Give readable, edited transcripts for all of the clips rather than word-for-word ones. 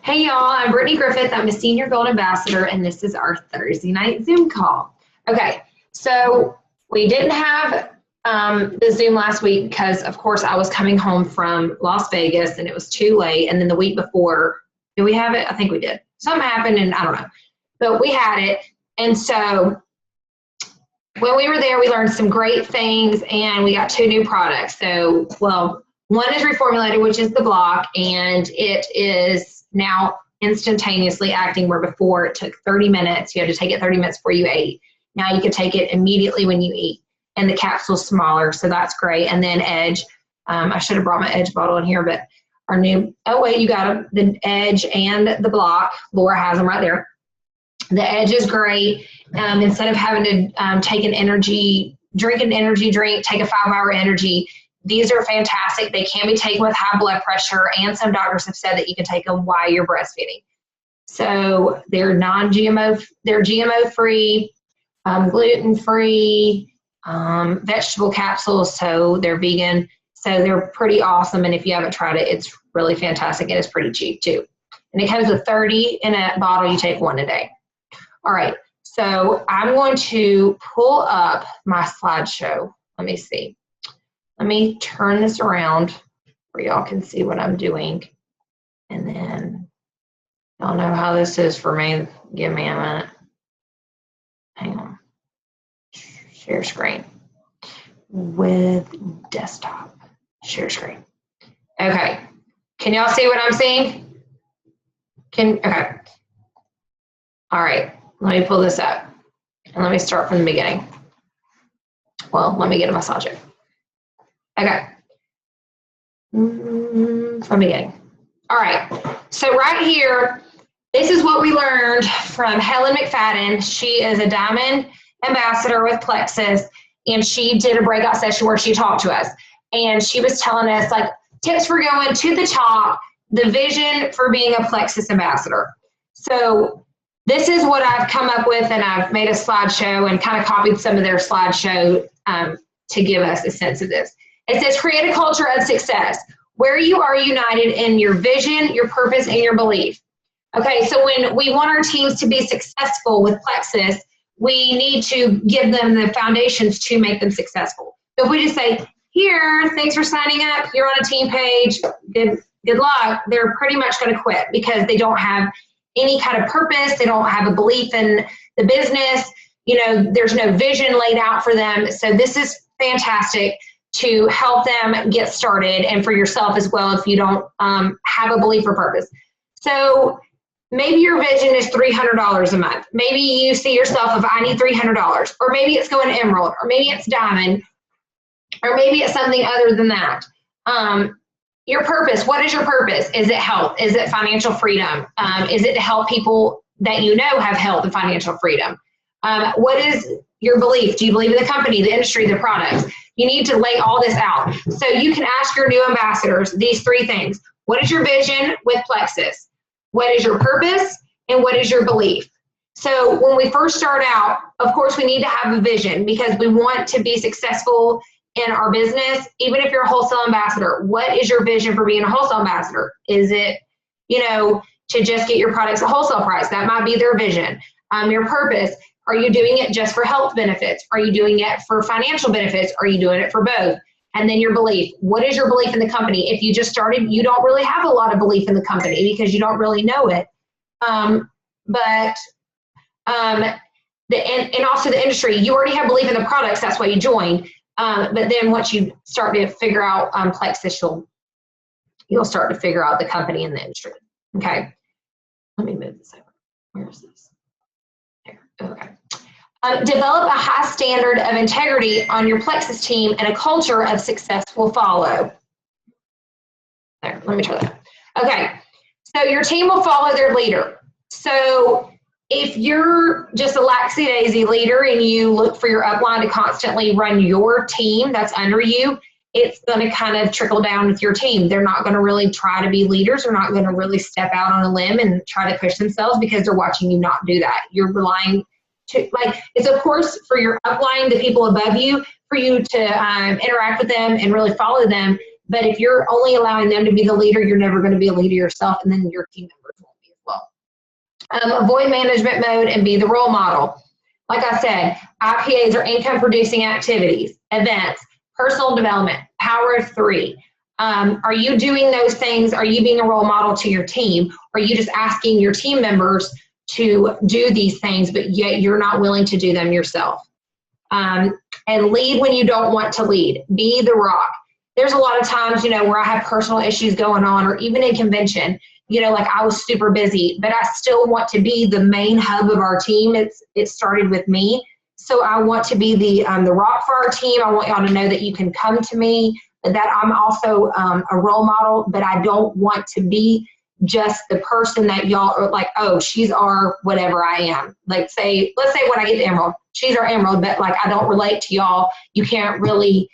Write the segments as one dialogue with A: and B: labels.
A: Hey y'all, I'm Brittany Griffith. I'm a Senior Gold Ambassador, and this is our Thursday night Zoom call. Okay, so we didn't have the Zoom last week because, of course, I was coming home from Las Vegas and it was too late. And then the week before, did we have it? I think we did. Something happened, and I don't know, but we had it. And so when we were there, we learned some great things, and we got 2 new products. So, well, one is reformulated, which is the block, and it is now instantaneously acting where before it took 30 minutes. You had to take it 30 minutes before you ate. Now you can take it immediately when you eat, and the capsule's smaller, so that's great. And then Edge, I should have brought my Edge bottle in here, but our new, oh wait, you got them, the Edge and the block. Laura has them right there. The Edge is great. Instead of having to take an energy, drink an energy drink, take a 5-hour energy, these are fantastic. They can be taken with high blood pressure, and some doctors have said that you can take them while you're breastfeeding. So they're non-GMO, they're GMO-free, gluten-free, vegetable capsules, so they're vegan. So they're pretty awesome, and if you haven't tried it, it's really fantastic, and it's pretty cheap too. And it comes with 30 in a bottle. You take 1 a day. All right, so I'm going to pull up my slideshow. Let me see. Let me turn this around where y'all can see what I'm doing. And then y'all know how this is for me. Give me a minute. Hang on. Share screen with desktop. Share screen. Okay. Can y'all see what I'm seeing? Okay. All right. Let me pull this up. And let me start from the beginning. Well, let me get a massage it. Okay. From the beginning. All right. So right here, this is what we learned from Helen McFadden. She is a Diamond Ambassador with Plexus, and she did a breakout session where she talked to us. And she was telling us, like, tips for going to the top, the vision for being a Plexus Ambassador. So this is what I've come up with, and I've made a slideshow and kind of copied some of their slideshow to give us a sense of this. It says, create a culture of success where you are united in your vision, your purpose, and your belief. Okay, so when we want our teams to be successful with Plexus, we need to give them the foundations to make them successful. So if we just say, here, thanks for signing up, you're on a team page, good luck, they're pretty much going to quit because they don't have any kind of purpose, they don't have a belief in the business, you know, there's no vision laid out for them. So this is fantastic to help them get started, and for yourself as well if you don't have a belief or purpose. So maybe your vision is $300 a month. Maybe you see yourself of, I need $300, or maybe it's going to Emerald, or maybe it's Diamond, or maybe it's something other than that. Your purpose, what is your purpose? Is it health? Is it financial freedom? Is it to help people that you know have health and financial freedom? What is your belief? Do you believe in the company, the industry, the products? You need to lay all this out. So you can ask your new ambassadors these 3 things. What is your vision with Plexus? What is your purpose? And what is your belief? So when we first start out, of course, we need to have a vision because we want to be successful in our business. Even if you're a wholesale ambassador, what is your vision for being a wholesale ambassador? Is it, you know, to just get your products at wholesale price? That might be their vision. Your purpose, are you doing it just for health benefits? Are you doing it for financial benefits? Are you doing it for both? And then your belief. What is your belief in the company? If you just started, you don't really have a lot of belief in the company because you don't really know it. And also the industry, you already have belief in the products, that's why you joined. But then once you start to figure out Plexus, you'll start to figure out the company and the industry. Okay, let me move this over. Where is this? There. Okay. Develop a high standard of integrity on your Plexus team, and a culture of success will follow. There, let me try that. Okay, so your team will follow their leader. So if you're just a laxy-daisy leader and you look for your upline to constantly run your team that's under you, it's going to kind of trickle down with your team. They're not going to really try to be leaders. They're not going to really step out on a limb and try to push themselves because they're watching you not do that. You're relying to, like, it's of course for your upline, the people above you, for you to interact with them and really follow them. But if you're only allowing them to be the leader, you're never going to be a leader yourself, and then your team members won't be as well. Avoid management mode and be the role model. Like I said, IPAs are income producing activities, events, personal development, power of three. Are you doing those things? Are you being a role model to your team? Or are you just asking your team members to do these things, but yet you're not willing to do them yourself? And lead when you don't want to lead. Be the rock. There's a lot of times, where I have personal issues going on, or even in convention, like I was super busy, but I still want to be the main hub of our team. It started with me. So I want to be the rock for our team. I want y'all to know that you can come to me, that I'm also a role model, but I don't want to be just the person that y'all are like, oh, she's our whatever I am. Let's say when I get to Emerald, she's our Emerald, but like I don't relate to y'all. You can't really,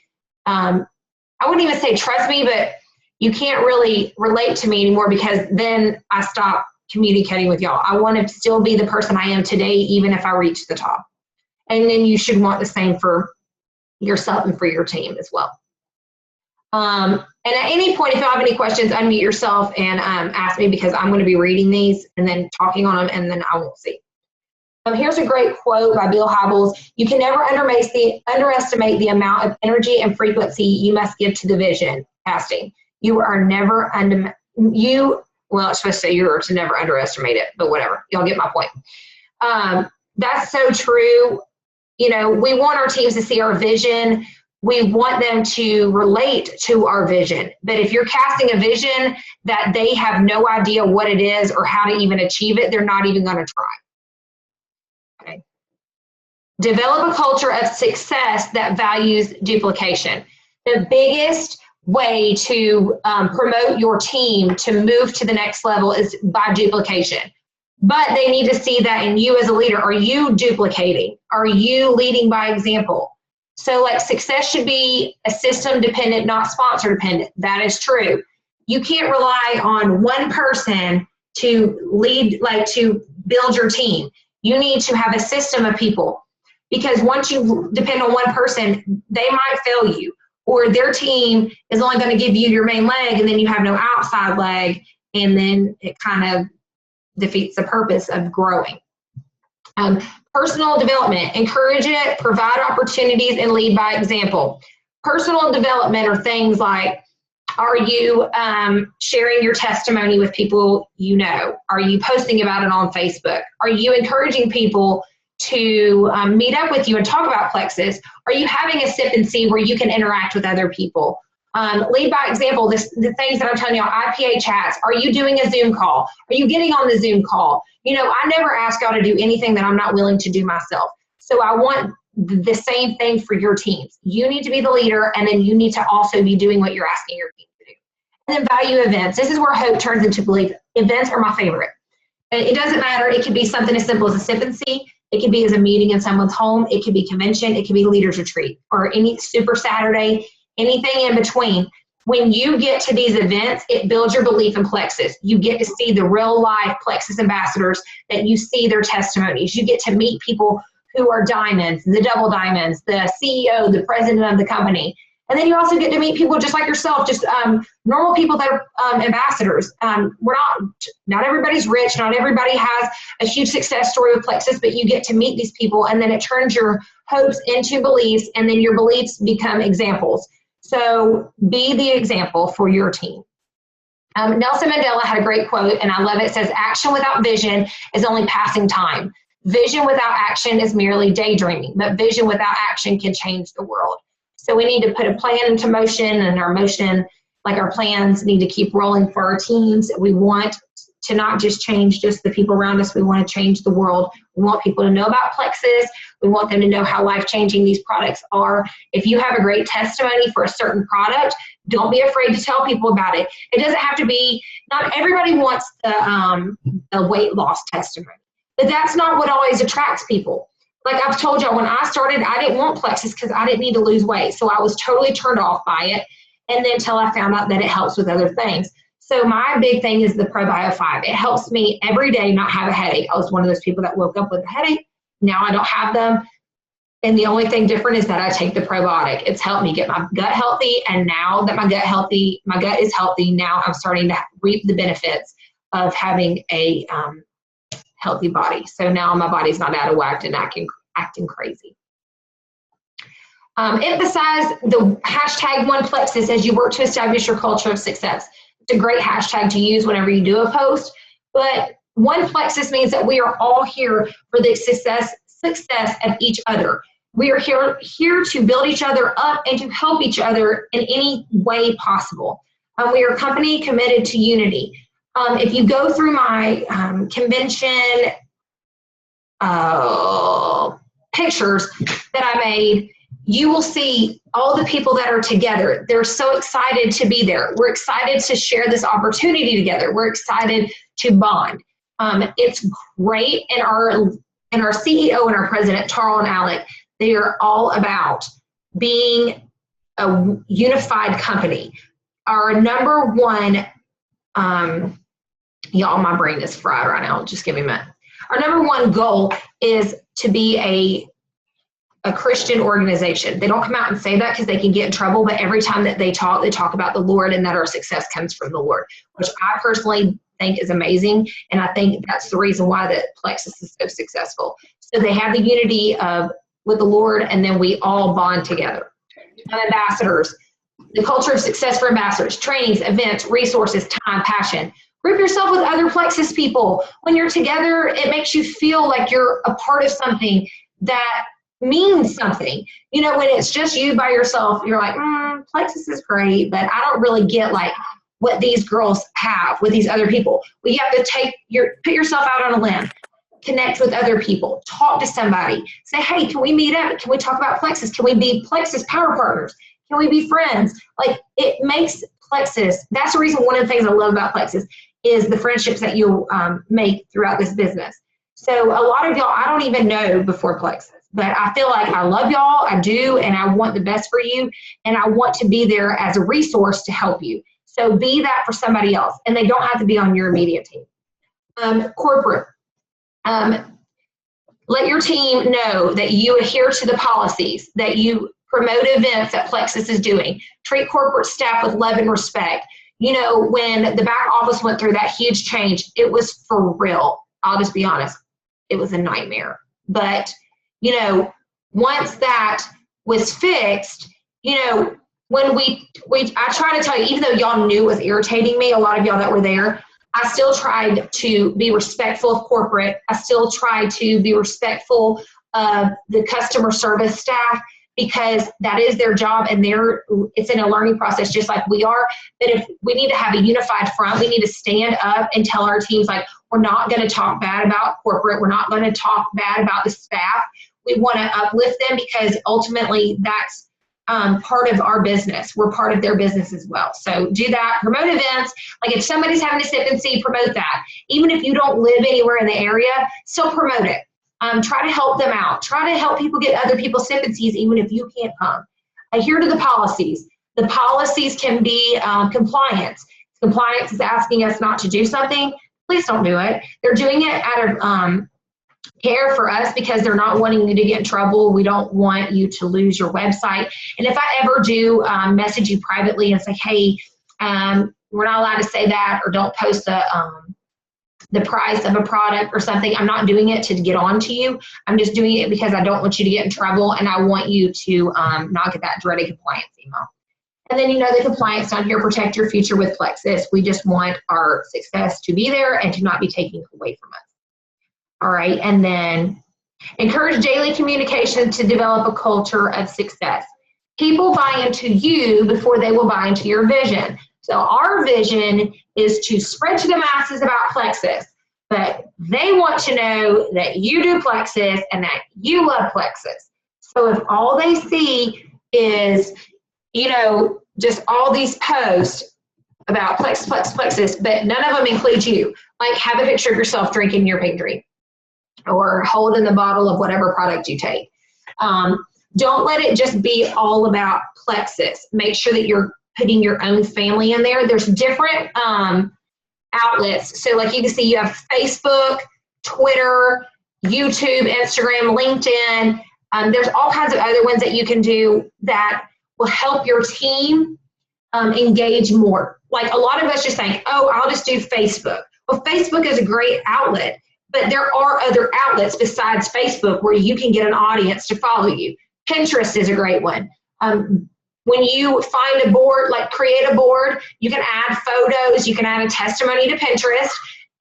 A: I wouldn't even say trust me, but you can't really relate to me anymore, because then I stop communicating with y'all. I want to still be the person I am today, even if I reach the top. And then you should want the same for yourself and for your team as well. And at any point, if you have any questions, unmute yourself and ask me, because I'm going to be reading these and then talking on them, and then I won't see. Here's a great quote by Bill Hybels. You can never underestimate the amount of energy and frequency you must give to the vision casting. You are never well, it's supposed to say you are to never underestimate it, but whatever. Y'all get my point. That's so true. We want our teams to see our vision. We want them to relate to our vision. But if you're casting a vision that they have no idea what it is or how to even achieve it, they're not even going to try. Okay. Develop a culture of success that values duplication. The biggest way to promote your team to move to the next level is by duplication. But they need to see that in you as a leader. Are you duplicating? Are you leading by example? So like success should be a system dependent, not sponsor dependent. That is true. You can't rely on one person to lead, like to build your team. You need to have a system of people, because once you depend on one person, they might fail you, or their team is only going to give you your main leg, and then you have no outside leg, and then it kind of defeats the purpose of growing. Personal development, encourage it, provide opportunities, and lead by example. Personal development are things like, are you sharing your testimony with people you know? Are you posting about it on Facebook? Are you encouraging people to meet up with you and talk about Plexus? Are you having a sip and see where you can interact with other people? Lead by example, the things that I'm telling y'all, IPA chats. Are you doing a Zoom call? Are you getting on the Zoom call? I never ask y'all to do anything that I'm not willing to do myself. So I want the same thing for your teams. You need to be the leader, and then you need to also be doing what you're asking your team to do. And then value events. This is where hope turns into belief. Events are my favorite. It doesn't matter. It could be something as simple as a sip and see. It could be as a meeting in someone's home. It could be convention. It could be leaders retreat, or any Super Saturday, anything in between. When you get to these events, it builds your belief in Plexus. You get to see the real life Plexus ambassadors, that you see their testimonies. You get to meet people who are diamonds, the double diamonds, the CEO, the president of the company. And then you also get to meet people just like yourself, just normal people that are ambassadors. Not everybody's rich. Not everybody has a huge success story with Plexus, but you get to meet these people, and then it turns your hopes into beliefs, and then your beliefs become examples. So be the example for your team. Nelson Mandela had a great quote, and I love it. It says, action without vision is only passing time. Vision without action is merely daydreaming, but vision without action can change the world. So we need to put a plan into motion, and our motion, like our plans, need to keep rolling for our teams. We want to not just change just the people around us. We want to change the world. We want people to know about Plexus. We want them to know how life-changing these products are. If you have a great testimony for a certain product, don't be afraid to tell people about it. It doesn't have to be, not everybody wants the weight loss testimony, but that's not what always attracts people. Like I've told y'all, when I started, I didn't want Plexus because I didn't need to lose weight. So I was totally turned off by it. And then until I found out that it helps with other things. So my big thing is the ProBio 5. It helps me every day not have a headache. I was one of those people that woke up with a headache. Now I don't have them. And the only thing different is that I take the probiotic. It's helped me get my gut healthy. And now that my gut is healthy, now I'm starting to reap the benefits of having a healthy body. So now my body's not out of whack and acting crazy. Emphasize the hashtag #OnePlexus as you work to establish your culture of success. It's a great hashtag to use whenever you do a post, but #OnePlexus means that we are all here for the success of each other. We are here to build each other up and to help each other in any way possible. We are a company committed to unity. If you go through my convention pictures that I made, you will see all the people that are together. They're so excited to be there. We're excited to share this opportunity together. We're excited to bond. It's great. And our CEO and our president, Tarl and Alec, they are all about being a unified company. Our number one, y'all, my brain is fried right now. Just give me a minute. Our number one goal is to be a Christian organization. They don't come out and say that because they can get in trouble, but every time that they talk about the Lord and that our success comes from the Lord, which I personally think is amazing. And I think that's the reason why that Plexus is so successful. So they have the unity with the Lord, and then we all bond together. Ambassadors, the culture of success for ambassadors, trainings, events, resources, time, passion. Group yourself with other Plexus people. When you're together, it makes you feel like you're a part of something that means something. You know, when it's just you by yourself, you're like, Plexus is great, but I don't really get like what these girls have with these other people. Well, you have to put yourself out on a limb, connect with other people, talk to somebody, say, hey, can we meet up? Can we talk about Plexus? Can we be Plexus power partners? Can we be friends? Like, it makes Plexus, that's the reason one of the things I love about Plexus is the friendships that you'll make throughout this business. So a lot of y'all, I don't even know before Plexus, but I feel like I love y'all, I do, and I want the best for you, and I want to be there as a resource to help you. So be that for somebody else, and they don't have to be on your immediate team. Corporate. Let your team know that you adhere to the policies, that you promote events that Plexus is doing. Treat corporate staff with love and respect. You know, when the back office went through that huge change, it was for real. I'll just be honest. It was a nightmare. But, you know, once that was fixed, you know, when I try to tell you, even though y'all knew it was irritating me, a lot of y'all that were there, I still tried to be respectful of corporate. I still tried to be respectful of the customer service staff, because that is their job, and it's in a learning process just like we are. But if we need to have a unified front, we need to stand up and tell our teams, like, we're not going to talk bad about corporate. We're not going to talk bad about the staff. We want to uplift them, because ultimately that's part of our business. We're part of their business as well. So do that. Promote events. Like, if somebody's having a sip and see, promote that. Even if you don't live anywhere in the area, still promote it. Try to help them out. Try to help people get other people's sip and sees, even if you can't come. Adhere to the policies. The policies can be compliance. Compliance is asking us not to do something. Please don't do it. They're doing it out of care for us, because they're not wanting you to get in trouble. We don't want you to lose your website. And if I ever do message you privately and say, hey, we're not allowed to say that, or don't post the price of a product or something, I'm not doing it to get on to you. I'm just doing it because I don't want you to get in trouble, and I want you to not get that dreaded compliance email. And then, you know, the compliance down here, protect your future with Plexus. We just want our success to be there and to not be taken away from us. All right, and then encourage daily communication to develop a culture of success. People buy into you before they will buy into your vision. So our vision is to spread to the masses about Plexus, but they want to know that you do Plexus and that you love Plexus. So if all they see is, you know, just all these posts about Plexus, but none of them include you, like have a picture of yourself drinking your pink drink or holding the bottle of whatever product you take. Don't let it just be all about Plexus. Make sure that you're putting your own family in there. There's different outlets. So like you can see, you have Facebook, Twitter, YouTube, Instagram, LinkedIn. There's all kinds of other ones that you can do that will help your team engage more. Like a lot of us just think, oh, I'll just do Facebook. Well, Facebook is a great outlet, but there are other outlets besides Facebook where you can get an audience to follow you. Pinterest is a great one. When you find a board, like create a board, you can add photos, you can add a testimony to Pinterest,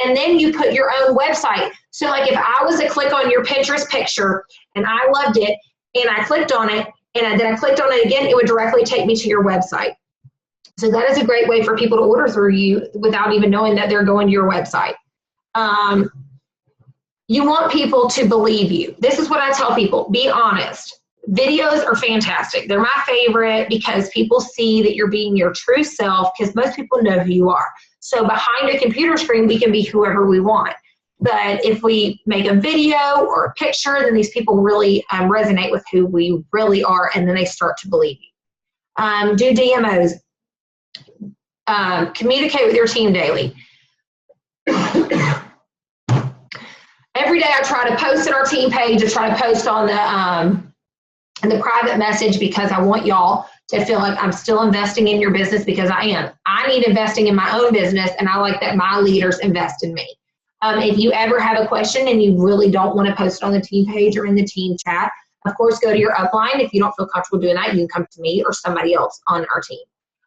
A: and then you put your own website. So like if I was to click on your Pinterest picture and I loved it and I clicked on it and then I clicked on it again, it would directly take me to your website. So that is a great way for people to order through you without even knowing that they're going to your website. You want people to believe you. This is what I tell people, be honest. Videos are fantastic. They're my favorite because people see that you're being your true self because most people know who you are. So behind a computer screen, we can be whoever we want. But if we make a video or a picture, then these people really resonate with who we really are, and then they start to believe you. Do DMOs. Communicate with your team daily. Every day I try to post in our team page. I try to post on the private message because I want y'all to feel like I'm still investing in your business because I am. I need investing in my own business, and I like that my leaders invest in me. If you ever have a question and you really don't want to post it on the team page or in the team chat, of course, go to your upline. If you don't feel comfortable doing that, you can come to me or somebody else on our team.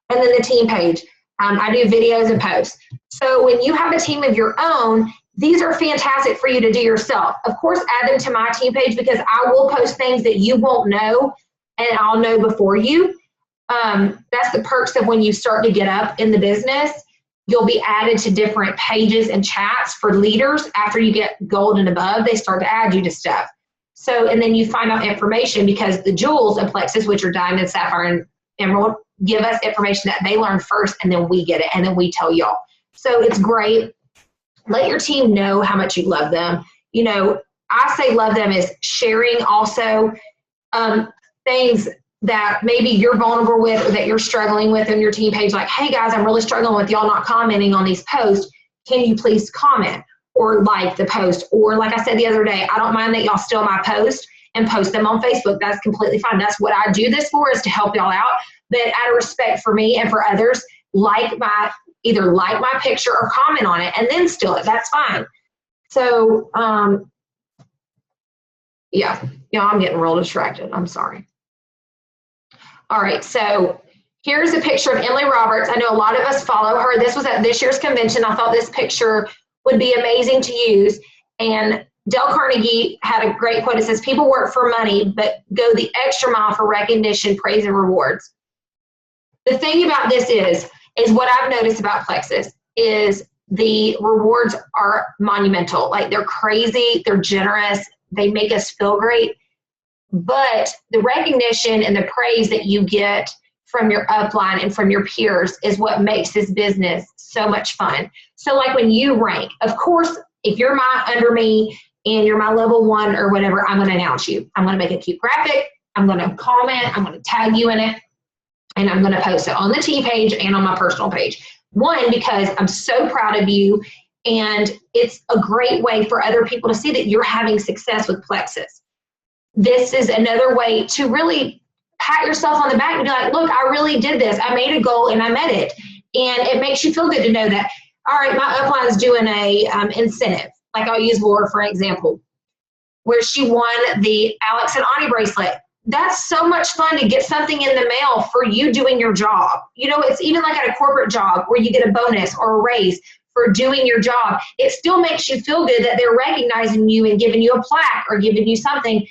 A: And then the team page. I do videos and posts. So when you have a team of your own, these are fantastic for you to do yourself. Of course, add them to my team page because I will post things that you won't know and I'll know before you. That's the perks of when you start to get up in the business. You'll be added to different pages and chats for leaders. After you get gold and above, they start to add you to stuff. So, and then you find out information because the jewels of Plexus, which are diamond, sapphire, and emerald, give us information that they learn first, and then we get it, and then we tell y'all. So it's great. Let your team know how much you love them. You know, I say love them is sharing also things that maybe you're vulnerable with or that you're struggling with on your team page. Like, hey guys, I'm really struggling with y'all not commenting on these posts. Can you please comment or like the post? Or like I said the other day, I don't mind that y'all steal my post and post them on Facebook. That's completely fine. That's what I do this for, is to help y'all out. But out of respect for me and for others, either like my picture or comment on it and then steal it. That's fine. So, yeah, I'm getting real distracted. I'm sorry. All right, so here's a picture of Emily Roberts. I know a lot of us follow her. This was at this year's convention. I thought this picture would be amazing to use. And Dale Carnegie had a great quote. It says, people work for money, but go the extra mile for recognition, praise, and rewards. The thing about this is what I've noticed about Plexus is the rewards are monumental. Like, they're crazy, they're generous, they make us feel great. But the recognition and the praise that you get from your upline and from your peers is what makes this business so much fun. So like when you rank, of course, if you're under me and you're my level 1 or whatever, I'm going to announce you. I'm going to make a cute graphic. I'm going to comment. I'm going to tag you in it. And I'm going to post it on the team page and on my personal page. One, because I'm so proud of you, and it's a great way for other people to see that you're having success with Plexus. This is another way to really pat yourself on the back and be like, look, I really did this. I made a goal and I met it. And it makes you feel good to know that, all right, my upline is doing a incentive. Like, I'll use Laura for an example, where she won the Alex and Ani bracelet. That's so much fun to get something in the mail for you doing your job. You know, it's even like at a corporate job where you get a bonus or a raise for doing your job. It still makes you feel good that they're recognizing you and giving you a plaque or giving you something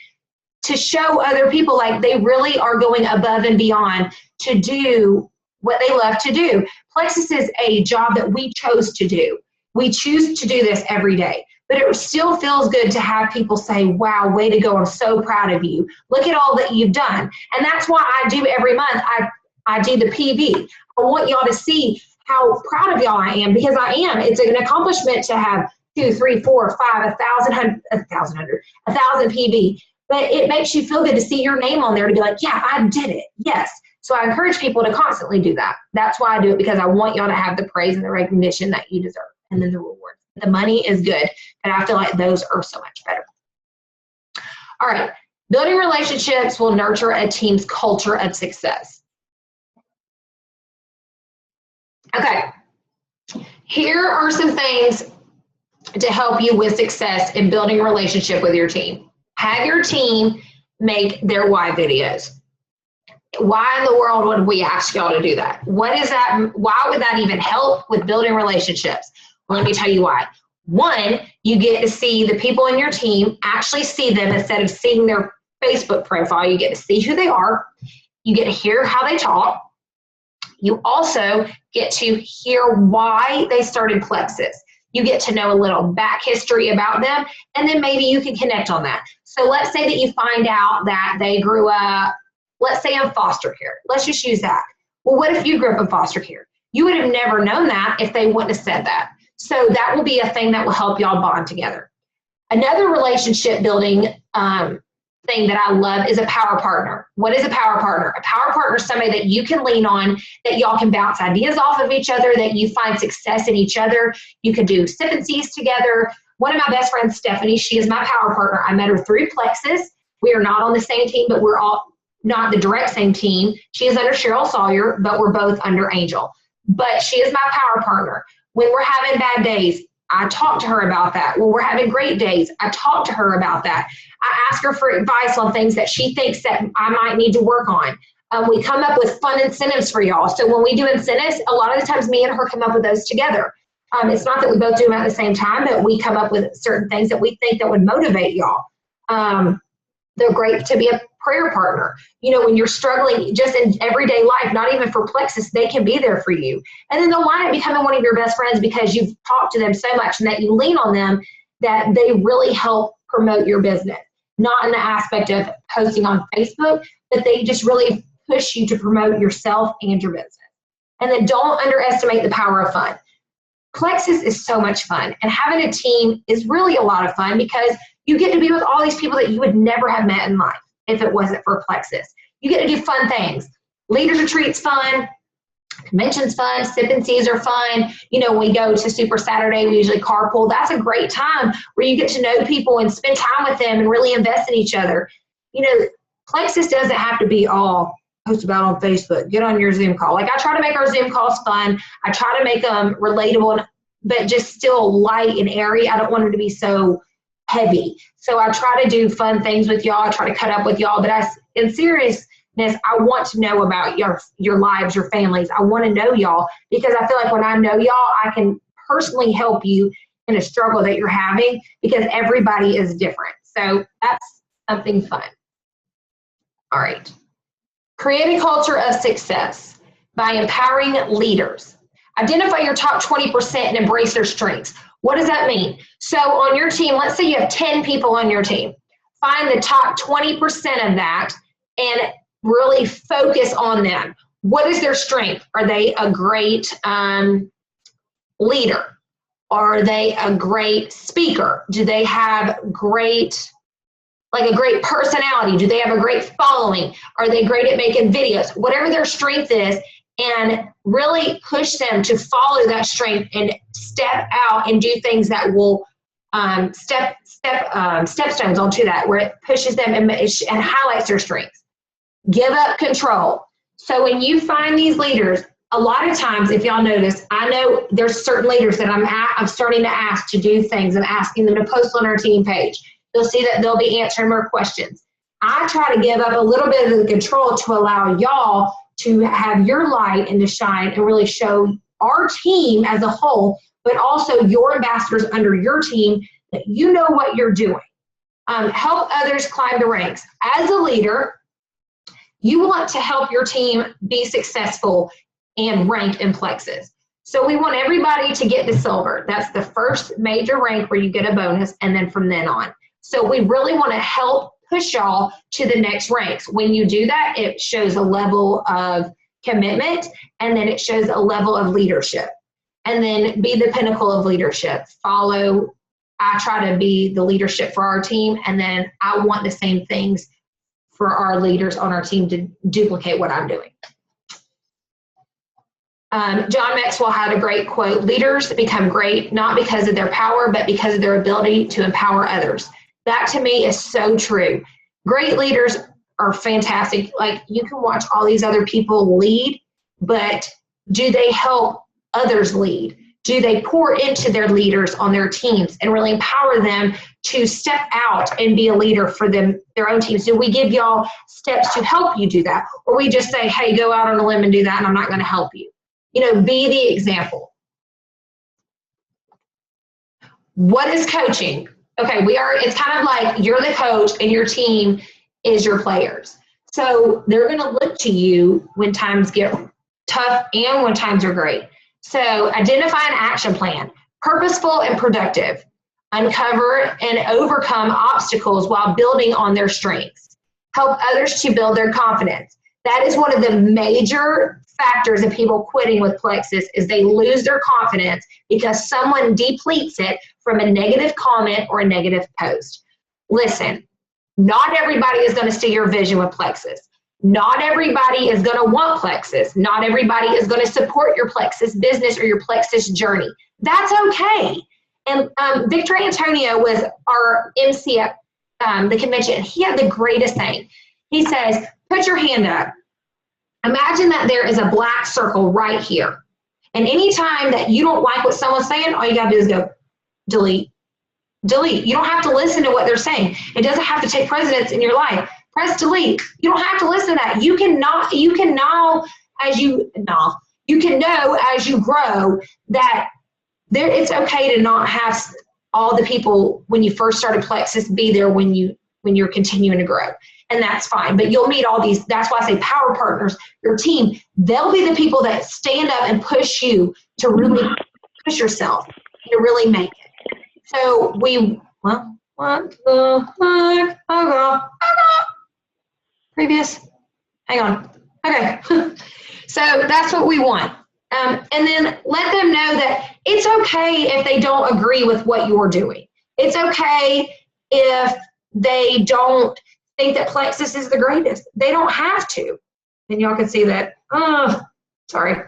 A: to show other people like they really are going above and beyond to do what they love to do. Plexus is a job that we chose to do. We choose to do this every day. But it still feels good to have people say, wow, way to go, I'm so proud of you. Look at all that you've done. And that's why I do every month, I do the PV. I want y'all to see how proud of y'all I am, because I am. It's an accomplishment to have 2, 3, 4, 5, 1,000 PV. But it makes you feel good to see your name on there, to be like, yeah, I did it, yes. So I encourage people to constantly do that. That's why I do it, because I want y'all to have the praise and the recognition that you deserve, and then the reward. The money is good, but I feel like those are so much better. All right, Building relationships will nurture a team's culture of success. Okay, here are some things to help you with success in building a relationship with your team. Have your team make their why videos. Why in the world would we ask y'all to do that? What is that? Why would that even help with building relationships? Well, let me tell you why. One, you get to see the people in your team, actually see them instead of seeing their Facebook profile. You get to see who they are. You get to hear how they talk. You also get to hear why they started Plexus. You get to know a little back history about them, and then maybe you can connect on that. So let's say that you find out that they grew up, let's say in foster care. Let's just use that. Well, what if you grew up in foster care? You would have never known that if they wouldn't have said that. So that will be a thing that will help y'all bond together. Another relationship building thing that I love is a power partner. What is a power partner? A power partner is somebody that you can lean on, that y'all can bounce ideas off of each other, that you find success in each other. You can do sip and seas together. One of my best friends, Stephanie, she is my power partner. I met her through Plexus. We are not on the same team, but we're all not the direct same team. She is under Cheryl Sawyer, but we're both under Angel. But she is my power partner. When we're having bad days, I talk to her about that. When we're having great days, I talk to her about that. I ask her for advice on things that she thinks that I might need to work on. We come up with fun incentives for y'all. So when we do incentives, a lot of the times me and her come up with those together. It's not that we both do them at the same time, but we come up with certain things that we think that would motivate y'all. They're great to be a prayer partner. You know, when you're struggling just in everyday life, not even for Plexus, they can be there for you. And then they'll wind up becoming one of your best friends because you've talked to them so much and that you lean on them, that they really help promote your business. Not in the aspect of posting on Facebook, but they just really push you to promote yourself and your business. And then don't underestimate the power of fun. Plexus is so much fun, and having a team is really a lot of fun because you get to be with all these people that you would never have met in life if it wasn't for Plexus. You get to do fun things. Leaders Retreat's fun, convention's fun, sip and seas are fun. You know, when we go to Super Saturday, we usually carpool. That's a great time where you get to know people and spend time with them and really invest in each other. You know, Plexus doesn't have to be all post about on Facebook, get on your Zoom call. Like, I try to make our Zoom calls fun. I try to make them relatable, but just still light and airy. I don't want them to be so heavy. So I try to do fun things with y'all. I try to cut up with y'all, but in seriousness, I want to know about your lives, your families. I want to know y'all because I feel like when I know y'all, I can personally help you in a struggle that you're having because everybody is different. So that's something fun. All right. Create a culture of success by empowering leaders. Identify your top 20% and embrace their strengths. What does that mean? So on your team, let's say you have 10 people on your team. Find the top 20% of that and really focus on them. What is their strength? Are they a great leader? Are they a great speaker? Do they have a great personality? Do they have a great following? Are they great at making videos? Whatever their strength is, and really push them to follow that strength and step out and do things that will stepstones onto that, where it pushes them and highlights their strengths. Give up control. So when you find these leaders, a lot of times, if y'all notice, I know there's certain leaders that I'm starting to ask to do things. I'm asking them to post on our team page. You'll see that they'll be answering more questions. I try to give up a little bit of the control to allow y'all to have your light and to shine and really show our team as a whole, but also your ambassadors under your team that you know what you're doing. Help others climb the ranks. As a leader, you want to help your team be successful and rank in Plexus. So we want everybody to get to silver. That's the first major rank where you get a bonus, and then from then on. So we really want to help push y'all to the next ranks. When you do that, it shows a level of commitment, and then it shows a level of leadership. And then be the pinnacle of leadership. I try to be the leadership for our team, and then I want the same things for our leaders on our team to duplicate what I'm doing. John Maxwell had a great quote: leaders become great not because of their power, but because of their ability to empower others. That to me is so true. Great leaders are fantastic. Like, you can watch all these other people lead, but do they help others lead? Do they pour into their leaders on their teams and really empower them to step out and be a leader for their own teams? Do we give y'all steps to help you do that? Or we just say, hey, go out on a limb and do that, and I'm not going to help you? Be the example. What is coaching? Okay, it's kind of like you're the coach and your team is your players. So they're going to look to you when times get tough and when times are great. So identify an action plan, purposeful and productive. Uncover and overcome obstacles while building on their strengths. Help others to build their confidence. That is one of the major factors of people quitting with Plexus, is they lose their confidence because someone depletes it from a negative comment or a negative post. Listen, not everybody is going to see your vision with Plexus. Not everybody is going to want Plexus. Not everybody is going to support your Plexus business or your Plexus journey. That's okay. And Victor Antonio was our MC at the convention. He had the greatest thing. He says, put your hand up. Imagine that there is a black circle right here. And anytime that you don't like what someone's saying, all you got to do is go, delete. Delete. You don't have to listen to what they're saying. It doesn't have to take precedence in your life. Press delete. You don't have to listen to that. You can know as you grow that it's okay to not have all the people when you first started Plexus be there when you're continuing to grow. And that's fine. But you'll meet all these, that's why I say power partners, your team, they'll be the people that stand up and push you to really push yourself, to really make it. So what the heck? Oh, previous, hang on. Okay. So that's what we want. And then let them know that it's okay if they don't agree with what you're doing. It's okay if they don't think that Plexus is the greatest. They don't have to. And y'all can see that, sorry,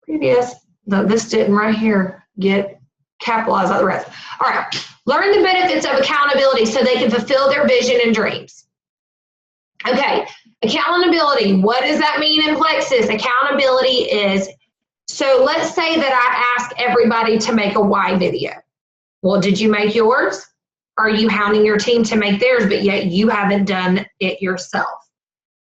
A: previous, no, this didn't right here get capitalized on the rest. All right, learn the benefits of accountability so they can fulfill their vision and dreams. Okay, accountability, what does that mean in Plexus? Accountability is, so let's say that I ask everybody to make a why video. Well, did you make yours? Are you hounding your team to make theirs, but yet you haven't done it yourself?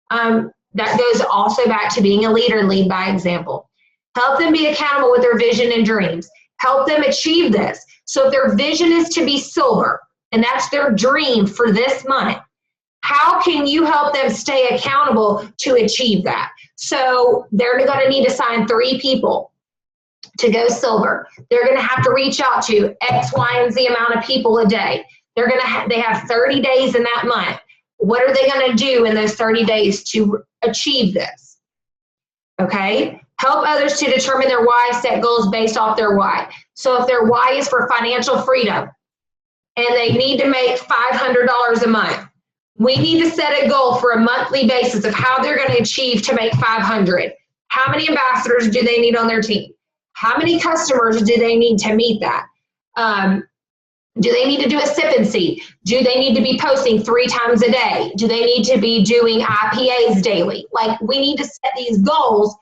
A: That goes also back to being a leader, lead by example. Help them be accountable with their vision and dreams. Help them achieve this. So if their vision is to be silver, and that's their dream for this month, how can you help them stay accountable to achieve that? So they're going to need to sign 3 people to go silver. They're going to have to reach out to X, Y, and Z amount of people a day. They have 30 days in that month. What are they going to do in those 30 days to achieve this? Okay? Help others to determine their why, set goals based off their why. So if their why is for financial freedom and they need to make $500 a month, we need to set a goal for a monthly basis of how they're going to achieve to make $500. How many ambassadors do they need on their team? How many customers do they need to meet that? Do they need to do a sip and see? Do they need to be posting 3 times a day? Do they need to be doing IPAs daily? Like, we need to set these goals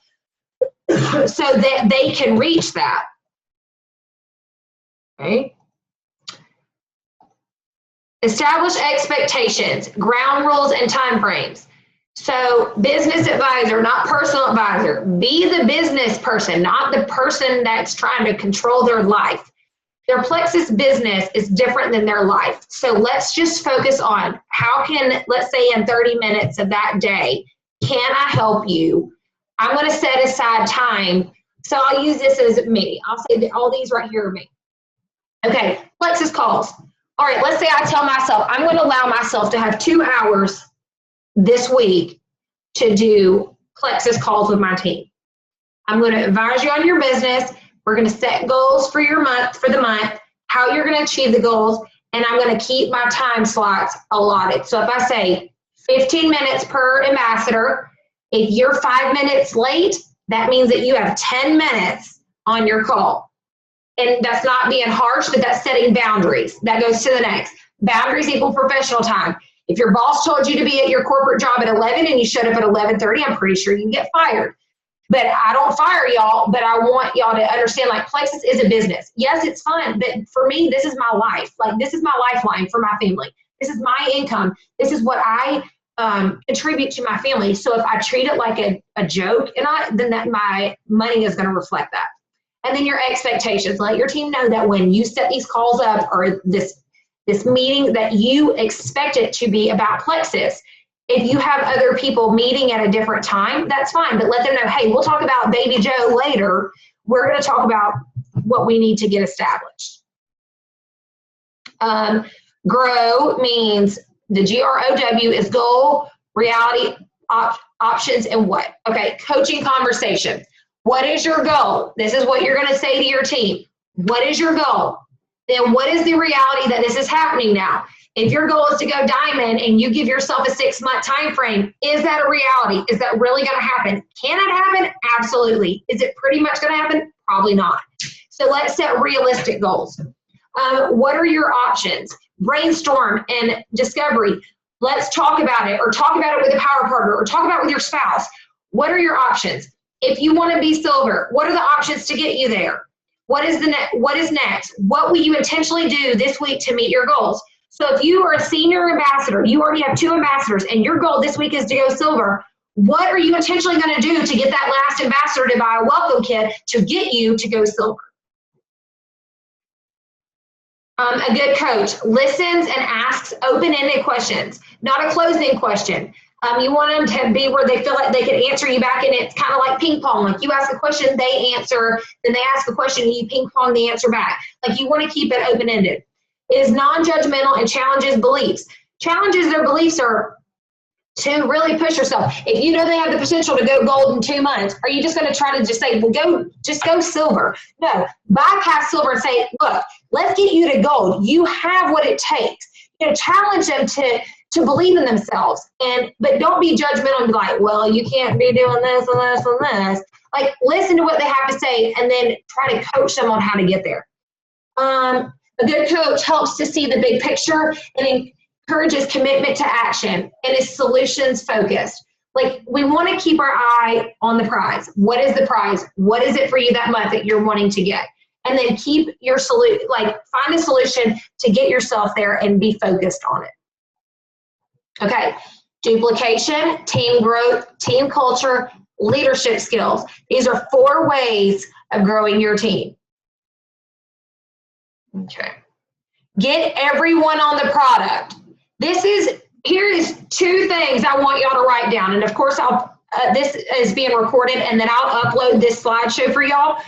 A: so that they can reach that. Okay. Establish expectations, ground rules, and time frames. So business advisor, not personal advisor. Be the business person, not the person that's trying to control their life. Their Plexus business is different than their life. So let's just focus on how can, let's say in 30 minutes of that day, can I help you? I'm going to set aside time. So I'll use this as me. I'll say that all these right here are me. Okay, Plexus calls. All right, let's say I tell myself, I'm going to allow myself to have 2 hours this week to do Plexus calls with my team. I'm going to advise you on your business. We're going to set goals for your month, for the month, how you're going to achieve the goals, and I'm going to keep my time slots allotted. So if I say 15 minutes per ambassador, if you're 5 minutes late, that means that you have 10 minutes on your call. And that's not being harsh, but that's setting boundaries. That goes to the next. Boundaries equal professional time. If your boss told you to be at your corporate job at 11 and you showed up at 11:30, I'm pretty sure you get fired. But I don't fire y'all, but I want y'all to understand, like, Plexus is a business. Yes, it's fun, but for me, this is my life. Like, this is my lifeline for my family. This is my income. This is what I contribute to my family. So if I treat it like a joke, then that my money is going to reflect that. And then your expectations. Let your team know that when you set these calls up or this meeting, that you expect it to be about Plexus. If you have other people meeting at a different time, that's fine. But let them know, hey, we'll talk about Baby Joe later. We're going to talk about what we need to get established. GROW means, the GROW is goal, reality, options, and what? Okay, coaching conversation. What is your goal? This is what you're going to say to your team. What is your goal? Then what is the reality that this is happening now? If your goal is to go diamond and you give yourself a 6-month time frame, is that a reality? Is that really going to happen? Can it happen? Absolutely. Is it pretty much going to happen? Probably not. So let's set realistic goals. What are your options? Brainstorm and discovery. Let's talk about it, or talk about it with a power partner, or talk about it with your spouse. What are your options? If you want to be silver, what are the options to get you there? What is next? What will you intentionally do this week to meet your goals? So if you are a senior ambassador, you already have 2 ambassadors, and your goal this week is to go silver, what are you intentionally going to do to get that last ambassador to buy a welcome kit to get you to go silver? A good coach listens and asks open-ended questions, not a closing question. You want them to be where they feel like they can answer you back, and it's kind of like ping pong. Like, you ask a question, they answer, then they ask a question, and you ping pong the answer back. Like, you want to keep it open-ended. It is non-judgmental and challenges beliefs. Challenges their beliefs are to really push yourself. If you know they have the potential to go gold in 2 months, are you just going to try to just say, well, just go silver? No, bypass silver and say, look, let's get you to gold. You have what it takes. Challenge them to believe in themselves, but don't be judgmental and be like, well, you can't be doing this and this and this. Like, listen to what they have to say and then try to coach them on how to get there. A good coach helps to see the big picture and encourages commitment to action and is solutions focused. Like, we want to keep our eye on the prize. What is the prize? What is it for you that month that you're wanting to get? And then keep your solution, find a solution to get yourself there and be focused on it. Okay, duplication, team growth, team culture, leadership skills. These are 4 ways of growing your team. Okay. Get everyone on the product. Here is 2 things I want y'all to write down. And of course, this is being recorded, and then I'll upload this slideshow for y'all.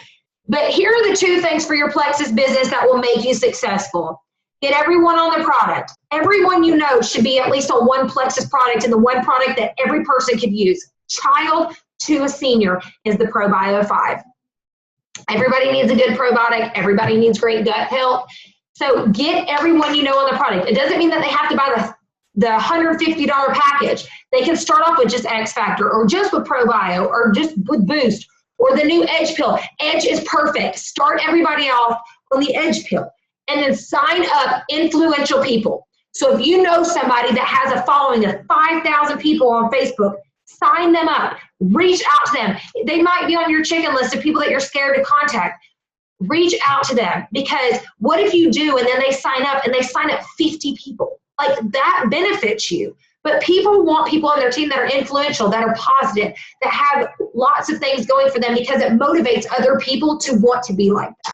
A: But here are the 2 things for your Plexus business that will make you successful. Get everyone on the product. Everyone you know should be at least on one Plexus product, and the one product that every person could use. Child to a senior is the ProBio 5. Everybody needs a good probiotic. Everybody needs great gut health. So get everyone you know on the product. It doesn't mean that they have to buy the $150 package. They can start off with just X Factor, or just with ProBio, or just with Boost, or the new Edge pill. Edge is perfect. Start everybody off on the Edge pill, and then sign up influential people. So if you know somebody that has a following of 5,000 people on Facebook, sign them up. Reach out to them. They might be on your chicken list of people that you're scared to contact. Reach out to them, because what if you do and then they sign up and they sign up 50 people? Like, that benefits you. But people want people on their team that are influential, that are positive, that have lots of things going for them, because it motivates other people to want to be like that.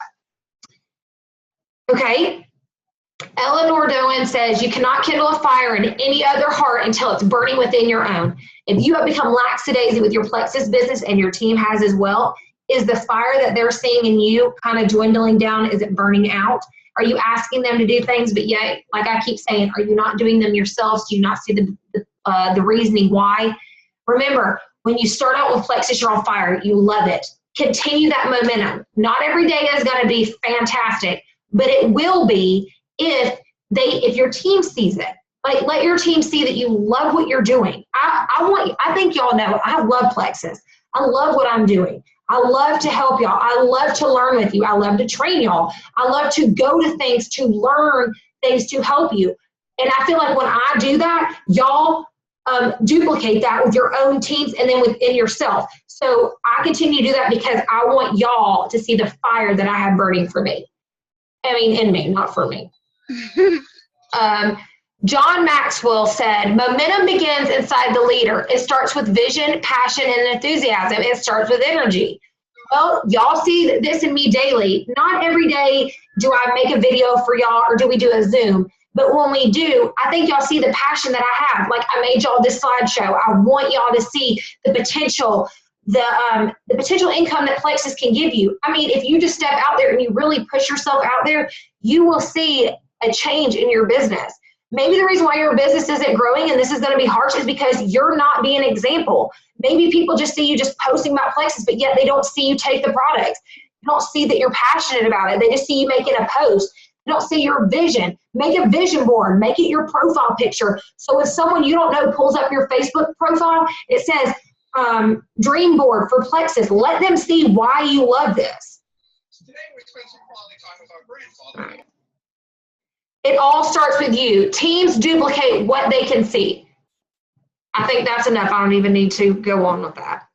A: Okay. Eleanor Doan says, you cannot kindle a fire in any other heart until it's burning within your own. If you have become lackadaisy with your Plexus business, and your team has as well, is the fire that they're seeing in you kind of dwindling down? Is it burning out? Are you asking them to do things, but yet, like I keep saying, are you not doing them yourselves? Do you not see the reasoning why? Remember, when you start out with Plexus, you're on fire. You love it. Continue that momentum. Not every day is going to be fantastic, but it will be if your team sees it. Like, let your team see that you love what you're doing. I think y'all know I love Plexus. I love what I'm doing. I love to help y'all. I love to learn with you. I love to train y'all. I love to go to things to learn things to help you. And I feel like when I do that, y'all duplicate that with your own teams and then within yourself. So I continue to do that because I want y'all to see the fire that I have burning for me. I mean, in me, not for me. John Maxwell said, momentum begins inside the leader. It starts with vision, passion, and enthusiasm. It starts with energy. Well, y'all see this in me daily. Not every day do I make a video for y'all or do we do a Zoom. But when we do, I think y'all see the passion that I have. Like I made y'all this slideshow. I want y'all to see the potential, the potential income that Plexus can give you. I mean, if you just step out there and you really push yourself out there, you will see a change in your business. Maybe the reason why your business isn't growing, and this is going to be harsh, is because you're not being an example. Maybe people just see you just posting about Plexus, but yet they don't see you take the products. They don't see that you're passionate about it. They just see you making a post. They don't see your vision. Make a vision board. Make it your profile picture. So if someone you don't know pulls up your Facebook profile, it says dream board for Plexus. Let them see why you love this. Today we spent some quality time with our grandfather. It all starts with you. Teams duplicate what they can see. I think that's enough. I don't even need to go on with that.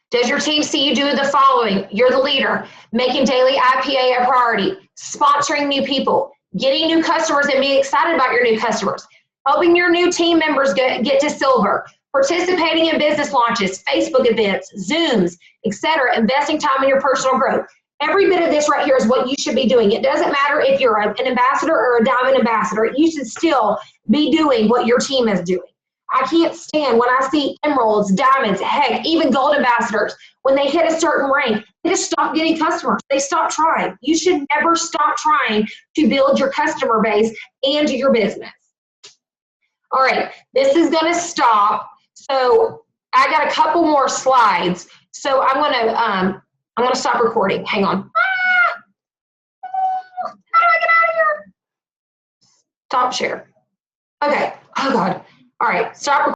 A: Does your team see you do the following? You're the leader, making daily IPA a priority, sponsoring new people, getting new customers and being excited about your new customers, helping your new team members get to silver, participating in business launches, Facebook events, Zooms, etc., investing time in your personal growth. Every bit of this right here is what you should be doing. It doesn't matter if you're an ambassador or a diamond ambassador. You should still be doing what your team is doing. I can't stand when I see emeralds, diamonds, heck, even gold ambassadors, when they hit a certain rank, they just stop getting customers. They stop trying. You should never stop trying to build your customer base and your business. All right, this is going to stop. So I got a couple more slides. So I'm going to stop recording. Hang on. How do I get out of here? Stop share. Okay. Oh, God. All right. Stop recording.